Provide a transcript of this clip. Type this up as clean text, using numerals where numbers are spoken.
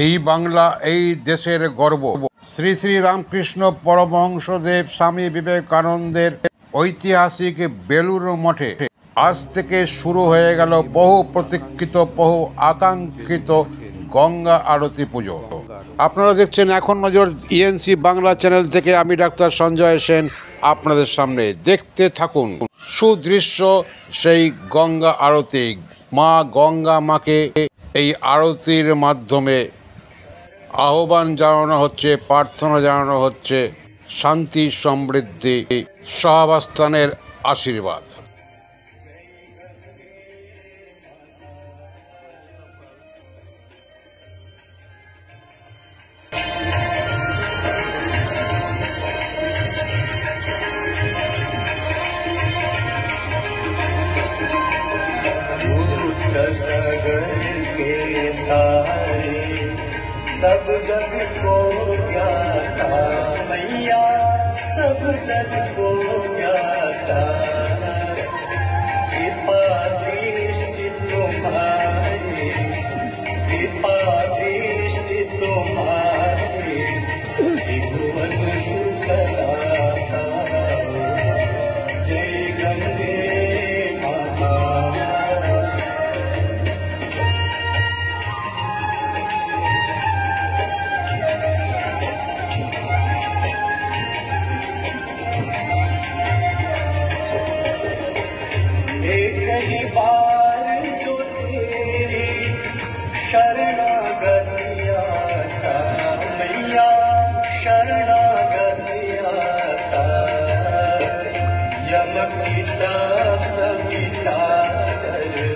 এই বাংলা এই দেশের গর্ব। শ্রী শ্রী রামকৃষ্ণ পরমহংসদেব স্বামী বিবেকানন্দের ঐতিহাসিক বেলুড় মঠে আজ থেকে শুরু হয়ে গেল বহু প্রতীক্ষিত বহু আকাঙ্ক্ষিত গঙ্গা আরতি পুজো। আপনারা দেখছেন এখন নজর ইএনসি বাংলা চ্যানেল থেকে। আমি ডাক্তার সঞ্জয় সেন আপনাদের সামনে। দেখতে থাকুন সুদৃশ্য সেই গঙ্গা আরতি। মা গঙ্গা মাকে এই আরতির মাধ্যমে আহ্বান জানানো হচ্ছে, প্রার্থনা জানানো হচ্ছে শান্তি, সমৃদ্ধি, সহাবস্থানের আশীর্বাদ। सब जग को ज्ञाता मैया, सब जग को ज्ञाता, कृपा दृष्टि तुम्हारी, कृपा दृष्टि तुम्हारी, त्रिभुवन सुखदाता, जय गंगे माता। कई बार जो तेरी शरणागति आता मैया, शरणागति आता, यम की त्रास मिटा कर